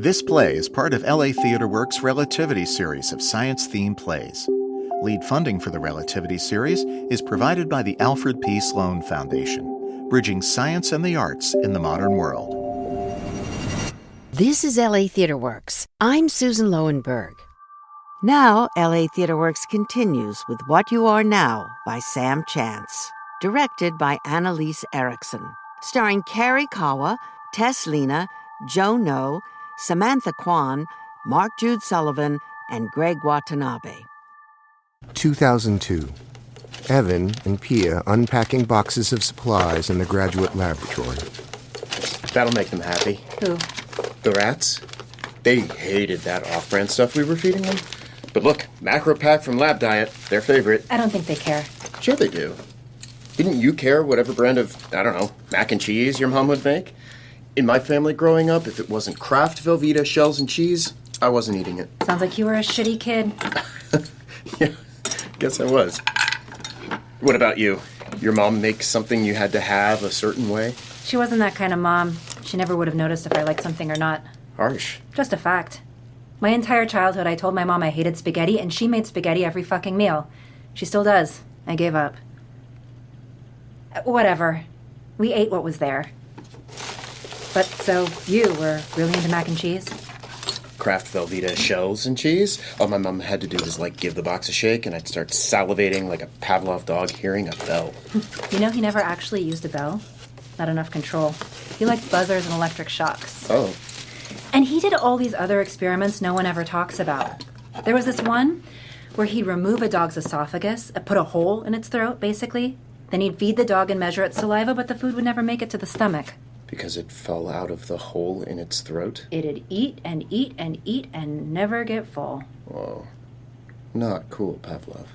This play is part of LA Theatre Works Relativity Series of science-themed plays. Lead funding for the Relativity Series is provided by the Alfred P. Sloan Foundation, bridging science and the arts in the modern world. This is LA Theatre Works. I'm Susan Loewenberg. Now, LA Theatre Works continues with What You Are Now by Sam Chance, directed by Lyse Erikson, starring Carie Kawa, Tess, Lina, Joe No, Samantha Quan, Mark Jude Sullivan, and Greg Watanabe. 2002. Evan and Pia unpacking boxes of supplies in the graduate laboratory. That'll make them happy. Who? The rats. They hated that off-brand stuff we were feeding them. But look, macro pack from Lab Diet, their favorite. I don't think they care. Sure they do. Didn't you care whatever brand of, I don't know, mac and cheese your mom would make? In my family growing up, if it wasn't Kraft, Velveeta, shells, and cheese, I wasn't eating it. Sounds like you were a shitty kid. Yeah, guess I was. What about you? Your mom make something you had to have a certain way? She wasn't that kind of mom. She never would have noticed if I liked something or not. Harsh. Just a fact. My entire childhood, I told my mom I hated spaghetti, and she made spaghetti every fucking meal. She still does. I gave up. Whatever. We ate what was there. But so, you were really into mac and cheese? Kraft Velveeta shells and cheese. All my mom had to do was, give the box a shake, and I'd start salivating like a Pavlov dog hearing a bell. You know, he never actually used a bell. Not enough control. He liked buzzers and electric shocks. Oh. And he did all these other experiments no one ever talks about. There was this one where he'd remove a dog's esophagus, put a hole in its throat, basically. Then he'd feed the dog and measure its saliva, but the food would never make it to the stomach. Because it fell out of the hole in its throat? It'd eat and eat and eat and never get full. Whoa. Not cool, Pavlov.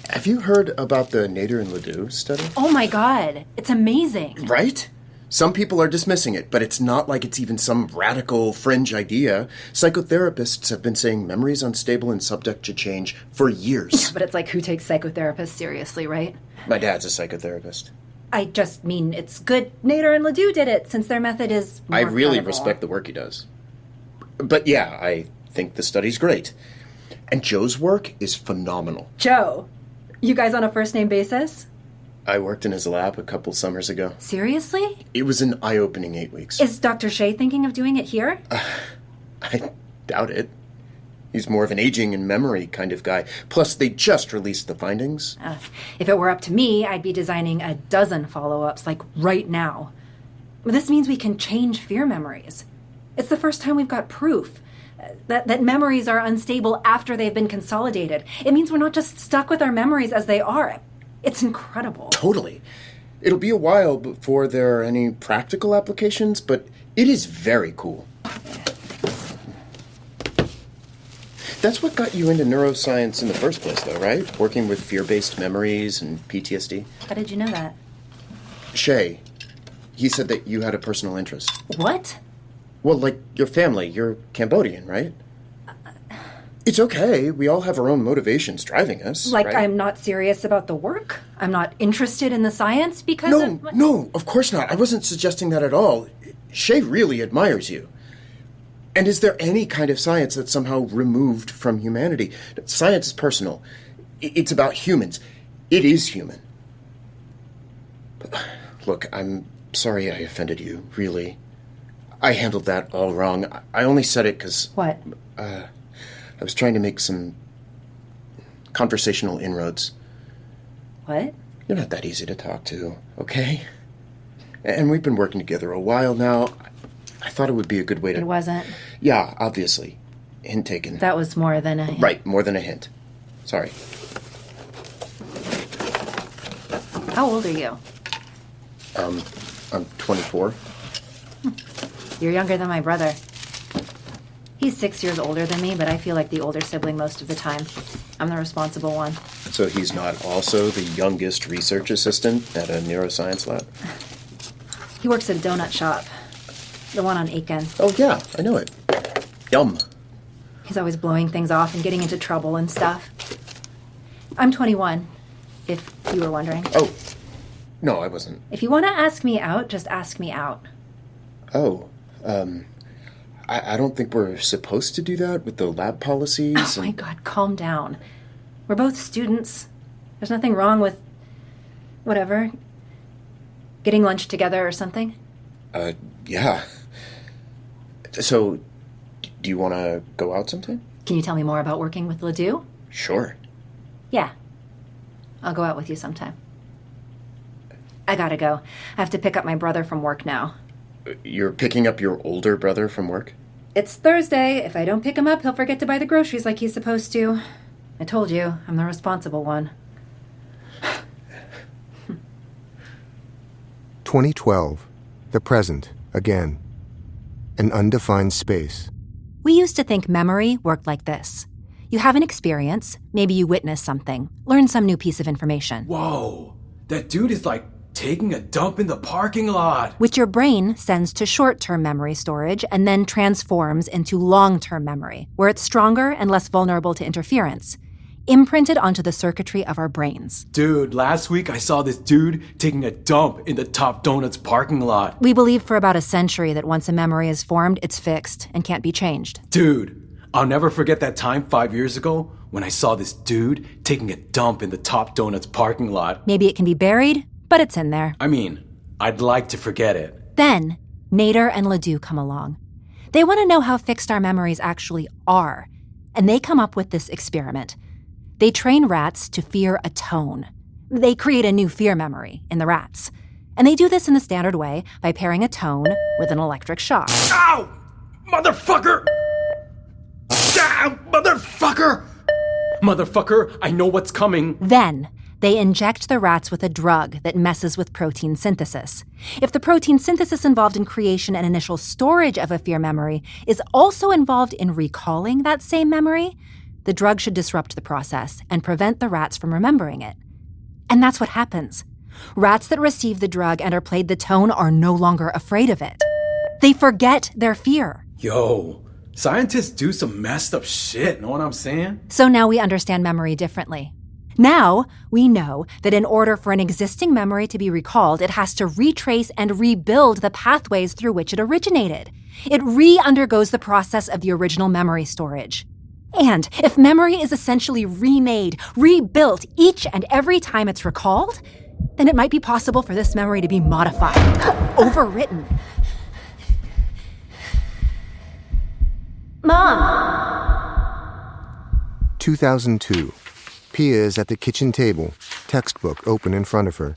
Have you heard about the Nader and Ledoux study? Oh my god, it's amazing. Right? Some people are dismissing it, but it's not like it's even some radical fringe idea. Psychotherapists have been saying memory is unstable and subject to change for years. But it's like, who takes psychotherapists seriously, right? My dad's a psychotherapist. I just mean it's good Nader and Ledoux did it, since their method is more I really credible. respect the work he does. But yeah, I think the study's great. And Joe's work is phenomenal. Joe, you guys on a first-name basis? I worked in his lab a couple summers ago. Seriously? It was an eye-opening 8 weeks. Is Dr. Shea thinking of doing it here? I doubt it. He's more of an aging and memory kind of guy. Plus, they just released the findings. If it were up to me, I'd be designing a dozen follow-ups, right now. This means we can change fear memories. It's the first time we've got proof that memories are unstable after they've been consolidated. It means we're not just stuck with our memories as they are. It's incredible. Totally. It'll be a while before there are any practical applications, but it is very cool. That's what got you into neuroscience in the first place, though, right? Working with fear-based memories and PTSD. How did you know that? Shay, he said that you had a personal interest. What? Well, like your family. You're Cambodian, right? It's okay. We all have our own motivations driving us, right? I'm not serious about the work? I'm not interested in the science because No, of course not. I wasn't suggesting that at all. Shay really admires you. And is there any kind of science that's somehow removed from humanity? Science is personal. It's about humans. It is human. Look, I'm sorry I offended you, really. I handled that all wrong. I only said it because... What? I was trying to make some conversational inroads. What? You're not that easy to talk to, okay? And we've been working together a while now. I thought it would be a good way to... It wasn't. Yeah, obviously. Hint taken. That was more than a hint. Right, more than a hint. Sorry. How old are you? I'm 24. You're younger than my brother. He's 6 years older than me, but I feel like the older sibling most of the time. I'm the responsible one. So he's not also the youngest research assistant at a neuroscience lab? He works at a donut shop. The one on Aiken. Oh, yeah, I know it. Yum. He's always blowing things off and getting into trouble and stuff. I'm 21, if you were wondering. Oh, no, I wasn't. If you want to ask me out, just ask me out. Oh, I don't think we're supposed to do that with the lab policies. Oh my God, calm down. We're both students. There's nothing wrong with, whatever, getting lunch together or something. Yeah. So, do you want to go out sometime? Can you tell me more about working with Ledoux? Sure. Yeah. I'll go out with you sometime. I gotta go. I have to pick up my brother from work now. You're picking up your older brother from work? It's Thursday. If I don't pick him up, he'll forget to buy the groceries like he's supposed to. I told you, I'm the responsible one. 2012. The present, again. An undefined space. We used to think memory worked like this. You have an experience, maybe you witness something, learn some new piece of information. Whoa, that dude is like taking a dump in the parking lot. Which your brain sends to short-term memory storage and then transforms into long-term memory, where it's stronger and less vulnerable to interference, imprinted onto the circuitry of our brains. Dude, last week I saw this dude taking a dump in the Top Donuts parking lot. We believed for about a century that once a memory is formed, it's fixed and can't be changed. Dude, I'll never forget that time 5 years ago when I saw this dude taking a dump in the Top Donuts parking lot. Maybe it can be buried, but it's in there. I mean, I'd like to forget it. Then, Nader and Ledoux come along. They want to know how fixed our memories actually are, and they come up with this experiment. They train rats to fear a tone. They create a new fear memory in the rats. And they do this in the standard way by pairing a tone with an electric shock. Ow! Motherfucker! Ah, motherfucker! Motherfucker, I know what's coming. Then, they inject the rats with a drug that messes with protein synthesis. If the protein synthesis involved in creation and initial storage of a fear memory is also involved in recalling that same memory, the drug should disrupt the process and prevent the rats from remembering it. And that's what happens. Rats that receive the drug and are played the tone are no longer afraid of it. They forget their fear. Yo, scientists do some messed up shit, know what I'm saying? So now we understand memory differently. Now we know that in order for an existing memory to be recalled, it has to retrace and rebuild the pathways through which it originated. It re-undergoes the process of the original memory storage. And if memory is essentially remade, rebuilt each and every time it's recalled, then it might be possible for this memory to be modified, overwritten. Mom! 2002. Pia is at the kitchen table, textbook open in front of her.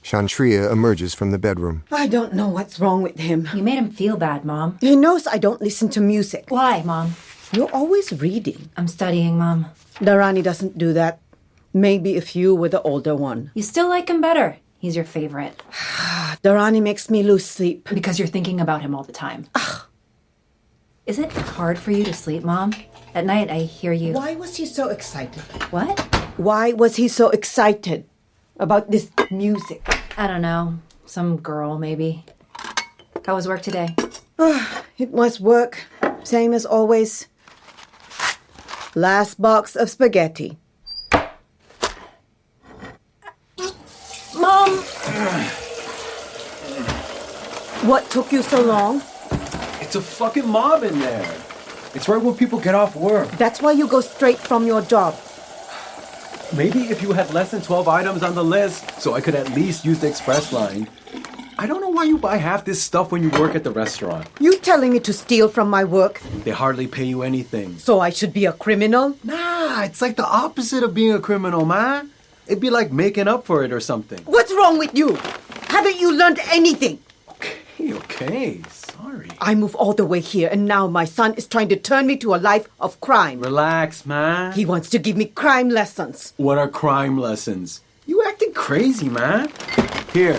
Chantrea emerges from the bedroom. I don't know what's wrong with him. You made him feel bad, Mom. He knows I don't listen to music. Why, Mom? You're always reading. I'm studying, Mom. Darany doesn't do that. Maybe if you were the older one. You still like him better. He's your favorite. Darany makes me lose sleep. Because you're thinking about him all the time. Is it hard for you to sleep, Mom? At night, I hear you... Why was he so excited? What? Why was he so excited about this music? I don't know. Some girl, maybe. How was work today? It was work. Same as always. Last box of spaghetti. Mom! What took you so long? It's a fucking mob in there. It's right when people get off work. That's why you go straight from your job. Maybe if you had less than 12 items on the list, so I could at least use the express line. I don't know why you buy half this stuff when you work at the restaurant. You telling me to steal from my work? They hardly pay you anything. So I should be a criminal? Nah, it's like the opposite of being a criminal, man. It'd be like making up for it or something. What's wrong with you? Haven't you learned anything? Okay, sorry. I moved all the way here and now my son is trying to turn me to a life of crime. Relax, man. He wants to give me crime lessons. What are crime lessons? You acting crazy, man. Here,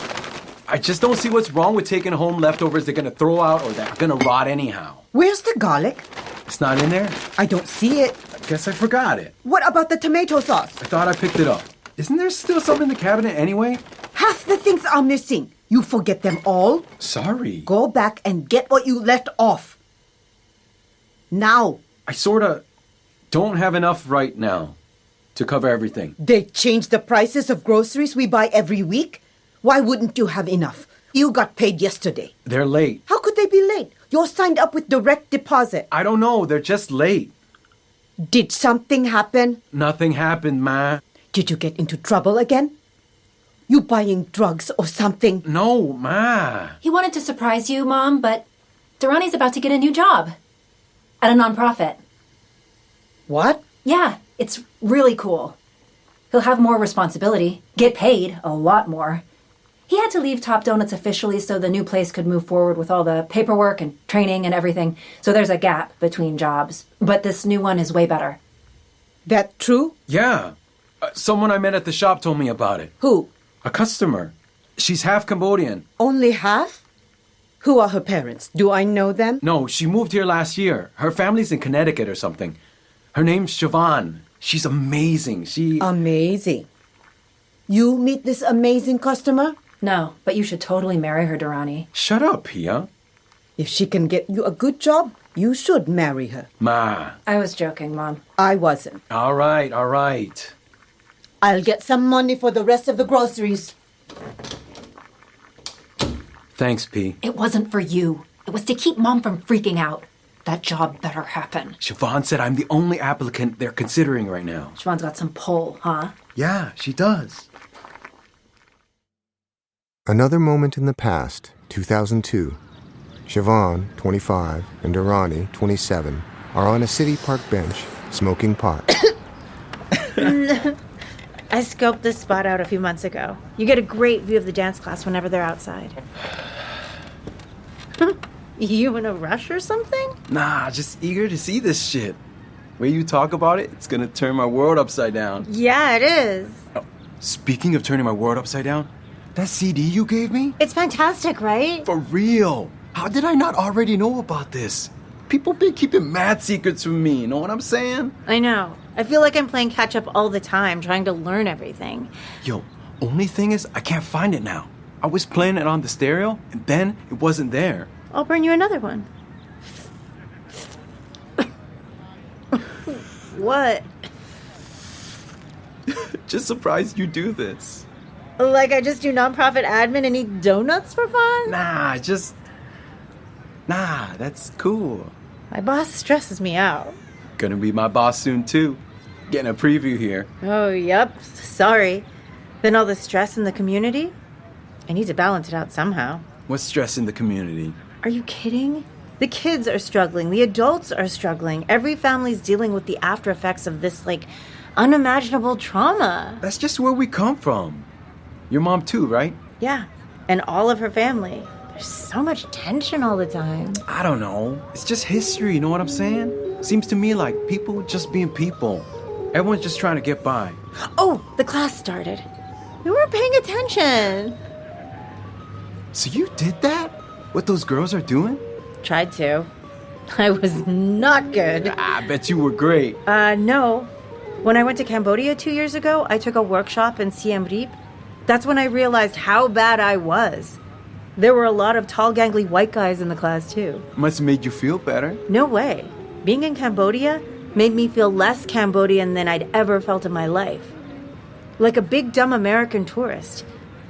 I just don't see what's wrong with taking home leftovers they're gonna throw out or that are gonna rot anyhow. Where's the garlic? It's not in there? I don't see it. I guess I forgot it. What about the tomato sauce? I thought I picked it up. Isn't there still some in the cabinet anyway? Half the things are missing. You forget them all? Sorry. Go back and get what you left off. Now. I sorta don't have enough right now to cover everything. They change the prices of groceries we buy every week? Why wouldn't you have enough? You got paid yesterday. They're late. How could they be late? You're signed up with direct deposit. I don't know. They're just late. Did something happen? Nothing happened, Ma. Did you get into trouble again? You buying drugs or something? No, Ma. He wanted to surprise you, Mom, but Darany's about to get a new job at a nonprofit. What? Yeah, it's really cool. He'll have more responsibility, get paid a lot more. He had to leave Top Donuts officially so the new place could move forward with all the paperwork and training and everything. So there's a gap between jobs. But this new one is way better. That true? Yeah. Someone I met at the shop told me about it. Who? A customer. She's half Cambodian. Only half? Who are her parents? Do I know them? No, she moved here last year. Her family's in Connecticut or something. Her name's Siobhan. She's amazing. Amazing. You meet this amazing customer? No, but you should totally marry her, Darany. Shut up, Pia. If she can get you a good job, you should marry her. Ma. I was joking, Mom. I wasn't. All right. I'll get some money for the rest of the groceries. Thanks, P. It wasn't for you. It was to keep Mom from freaking out. That job better happen. Siobhan said I'm the only applicant they're considering right now. Siobhan's got some pull, huh? Yeah, she does. Another moment in the past, 2002. Siobhan, 25, and Darany, 27, are on a city park bench, smoking pot. I scoped this spot out a few months ago. You get a great view of the dance class whenever they're outside. You in a rush or something? Nah, just eager to see this shit. Way you talk about it, it's gonna turn my world upside down. Yeah, it is. Oh, speaking of turning my world upside down, that CD you gave me? It's fantastic, right? For real. How did I not already know about this? People been keeping mad secrets from me, you know what I'm saying? I know. I feel like I'm playing catch up all the time, trying to learn everything. Yo, only thing is, I can't find it now. I was playing it on the stereo, and then it wasn't there. I'll bring you another one. What? Just surprised you do this. Like I just do nonprofit admin and eat donuts for fun? Nah, that's cool. My boss stresses me out. Gonna be my boss soon, too. Getting a preview here. Oh, yep. Sorry. Then all the stress in the community? I need to balance it out somehow. What's stress in the community? Are you kidding? The kids are struggling. The adults are struggling. Every family's dealing with the after effects of this, unimaginable trauma. That's just where we come from. Your mom, too, right? Yeah. And all of her family. There's so much tension all the time. I don't know. It's just history, you know what I'm saying? Seems to me like people just being people. Everyone's just trying to get by. Oh, the class started. We weren't paying attention. So you did that? What those girls are doing? Tried to. I was not good. I bet you were great. No. When I went to Cambodia 2 years ago, I took a workshop in Siem Reap. That's when I realized how bad I was. There were a lot of tall, gangly white guys in the class, too. Must have made you feel better. No way. Being in Cambodia made me feel less Cambodian than I'd ever felt in my life. Like a big, dumb American tourist.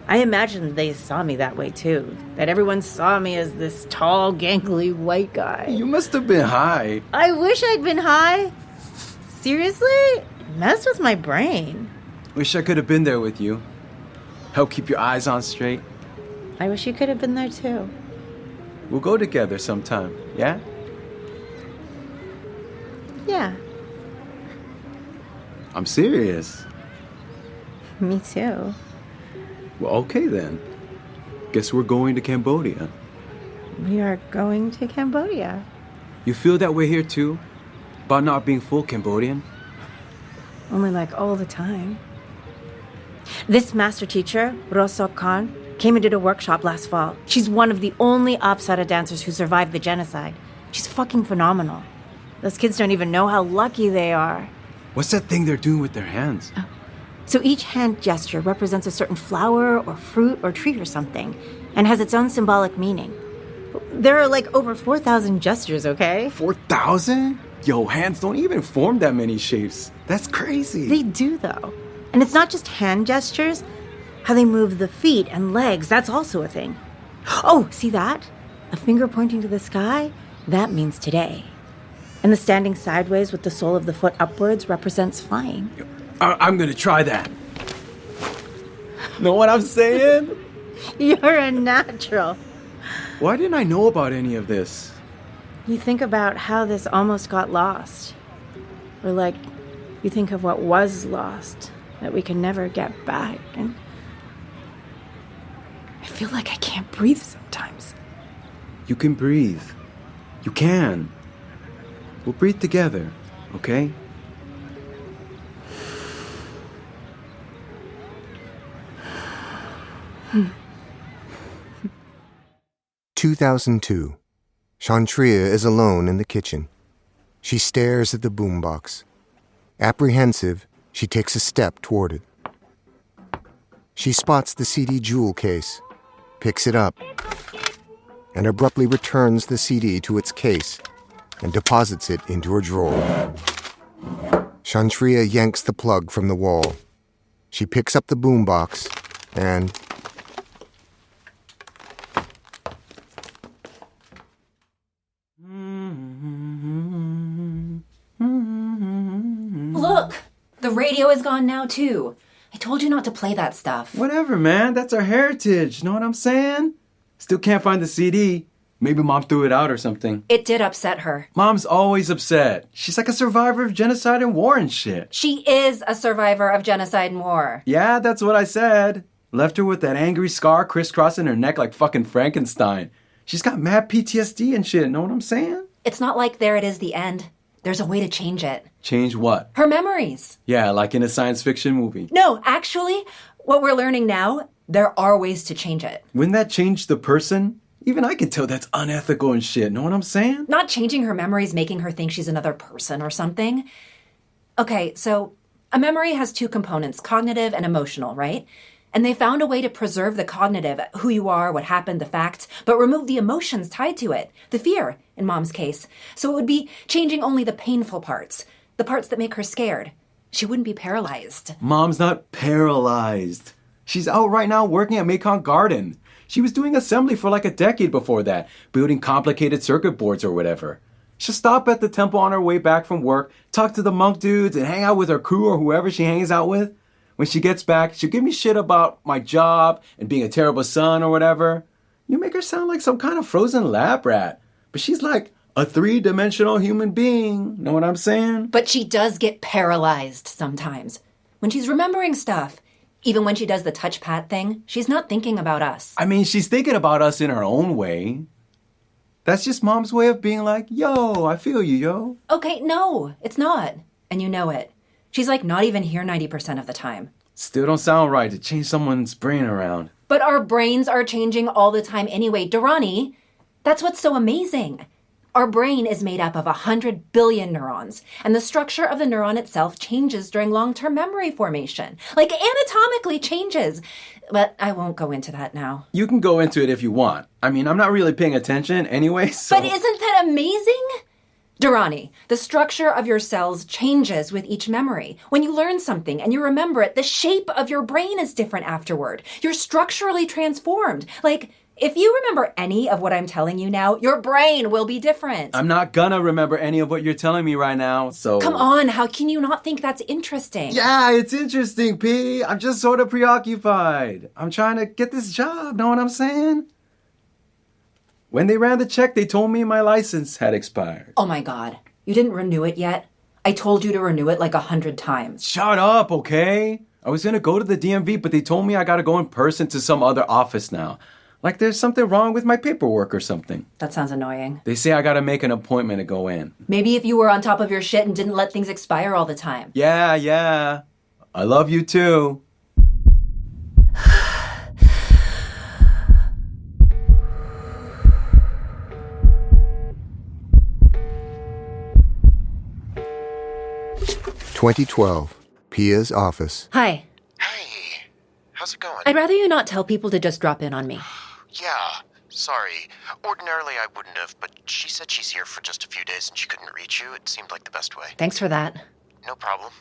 I imagined they saw me that way, too. That everyone saw me as this tall, gangly white guy. You must have been high. I wish I'd been high. Seriously? It messed with my brain. Wish I could have been there with you. Help keep your eyes on straight. I wish you could have been there, too. We'll go together sometime, yeah? Yeah. I'm serious. Me too. Well, okay then. Guess we're going to Cambodia. We are going to Cambodia. You feel that way here too? About not being full Cambodian? Only all the time. This master teacher, Rosok Khan, came and did a workshop last fall. She's one of the only Apsara dancers who survived the genocide. She's fucking phenomenal. Those kids don't even know how lucky they are. What's that thing they're doing with their hands? So each hand gesture represents a certain flower or fruit or tree or something, and has its own symbolic meaning. There are over 4,000 gestures, okay? 4,000? Yo, hands don't even form that many shapes. That's crazy. They do, though. And it's not just hand gestures. How they move the feet and legs, that's also a thing. Oh, see that? A finger pointing to the sky? That means today. And the standing sideways with the sole of the foot upwards represents flying. I'm gonna try that. Know what I'm saying? You're a natural. Why didn't I know about any of this? You think about how this almost got lost. Or like, you think of what was lost, that we can never get back. And I feel like I can't breathe sometimes. You can breathe. You can. We'll breathe together, okay? 2002. Chantrea is alone in the kitchen. She stares at the boombox. Apprehensive, she takes a step toward it. She spots the CD jewel case, picks it up, and abruptly returns the CD to its case and deposits it into her drawer. Chantrea yanks the plug from the wall. She picks up the boombox and... Look! The radio is gone now, too. I told you not to play that stuff. Whatever, man. That's our heritage. Know what I'm saying? Still can't find the CD. Maybe Mom threw it out or something. It did upset her. Mom's always upset. She's like a survivor of genocide and war and shit. She is a survivor of genocide and war. Yeah, that's what I said. Left her with that angry scar crisscrossing her neck like fucking Frankenstein. She's got mad PTSD and shit. Know what I'm saying? It's not like there it is the end. There's a way to change it. Change what? Her memories. Yeah, like in a science fiction movie. No, actually, what we're learning now, there are ways to change it. Wouldn't that change the person? Even I can tell that's unethical and shit. Know what I'm saying? Not changing her memories, making her think she's another person or something. Okay, so a memory has two components, cognitive and emotional, right? And they found a way to preserve the cognitive, who you are, what happened, the facts, but remove the emotions tied to it, the fear, in Mom's case. So it would be changing only the painful parts, the parts that make her scared. She wouldn't be paralyzed. Mom's not paralyzed. She's out right now working at Mekong Garden. She was doing assembly for like a decade before that, building complicated circuit boards or whatever. She'll stop at the temple on her way back from work, talk to the monk dudes, and hang out with her crew or whoever she hangs out with. When she gets back, she'll give me shit about my job and being a terrible son or whatever. You make her sound like some kind of frozen lab rat. But she's like a three-dimensional human being. Know what I'm saying? But she does get paralyzed sometimes. When she's remembering stuff, even when she does the touchpad thing, she's not thinking about us. I mean, she's thinking about us in her own way. That's just Mom's way of being like, yo, I feel you, yo. Okay, no, it's not. And you know it. She's like not even here 90% of the time. Still don't sound right to change someone's brain around. But our brains are changing all the time anyway. Darany, that's what's so amazing. Our brain is made up of 100 billion neurons, and the structure of the neuron itself changes during long-term memory formation. Like anatomically changes. But I won't go into that now. You can go into it if you want. I mean, I'm not really paying attention anyway, so... But isn't that amazing? Darany, the structure of your cells changes with each memory. When you learn something and you remember it, the shape of your brain is different afterward. You're structurally transformed. Like, if you remember any of what I'm telling you now, your brain will be different. I'm not gonna remember any of what you're telling me right now, so... Come on, how can you not think that's interesting? Yeah, it's interesting, P. I'm just sort of preoccupied. I'm trying to get this job, know what I'm saying? When they ran the check, they told me my license had expired. Oh my God. You didn't renew it yet? I told you to renew it like 100 times. Shut up, okay? I was gonna go to the DMV, but they told me I gotta go in person to some other office now. Like there's something wrong with my paperwork or something. That sounds annoying. They say I gotta make an appointment to go in. Maybe if you were on top of your shit and didn't let things expire all the time. Yeah. I love you too. "2012, Pia's office. Hi. Hey, how's it going? I'd rather you not tell people to just drop in on me. Yeah, sorry. Ordinarily I wouldn't have, but she said she's here for just a few days and she couldn't reach you. It seemed like the best way. Thanks for that. No problem.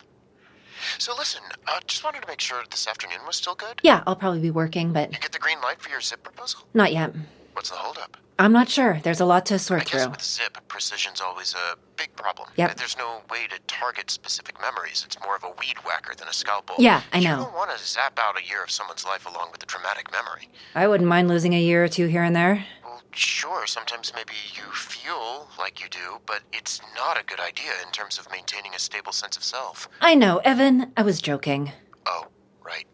So listen, just wanted to make sure this afternoon was still good. Yeah, I'll probably be working, but You get the green light for your zip proposal? not yet. What's the holdup? I'm not sure. There's a lot to I sort guess through. with zip, precision's always a big problem. Yep. There's no way to target specific memories. It's more of a weed whacker than a scalpel. Yeah, I know. You don't want to zap out a year of someone's life along with a traumatic memory. I wouldn't mind losing a year or two here and there. Well, sure, sometimes maybe you feel like you do, but it's not a good idea in terms of maintaining a stable sense of self. I know, Evan. I was joking. Oh, right.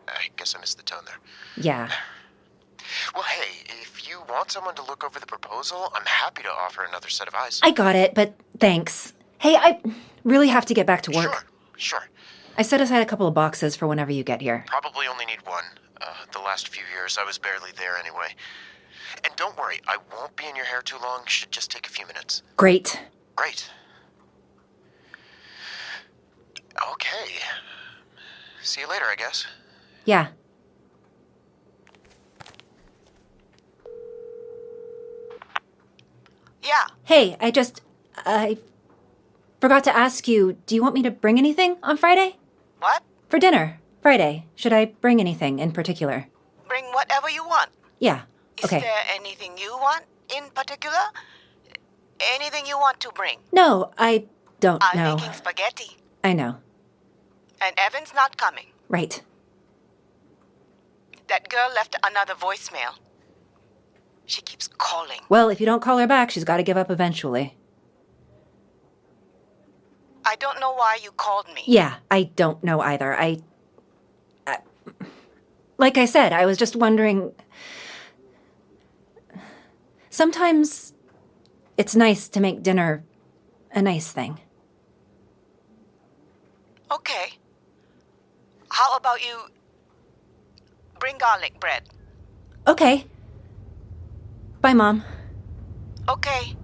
I guess I missed the tone there. Yeah. Well, hey, if you want someone to look over the proposal, I'm happy to offer another set of eyes. I got it, but thanks. Hey, I really have to get back to work. Sure. I set aside a couple of boxes for whenever you get here. Probably only need one. The last few years, I was barely there anyway. And don't worry, I won't be in your hair too long. Should just take a few minutes. Great. Great. Okay. See you later, I guess. Yeah. Yeah. Hey, I forgot to ask you, do you want me to bring anything on Friday? What? For dinner, Friday. Should I bring anything in particular? Bring whatever you want. Yeah, okay. Is there anything you want in particular? Anything you want to bring? No, I don't I'm know. making spaghetti. I know. And Evan's not coming. Right. That girl left another voicemail. She keeps calling. Well, if you don't call her back, she's got to give up eventually. I don't know why you called me. Yeah, I don't know either. Like I said, I was just wondering. Sometimes it's nice to make dinner a nice thing. Okay. How about you bring garlic bread? Okay. Bye, Mom. Okay.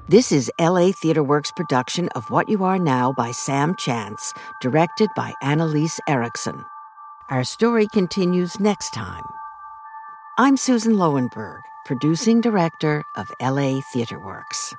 This is LA Theatre Works' production of What You Are Now by Sam Chance, directed by Lyse Erikson. Our story continues next time. I'm Susan Loewenberg, producing director of LA Theatre Works.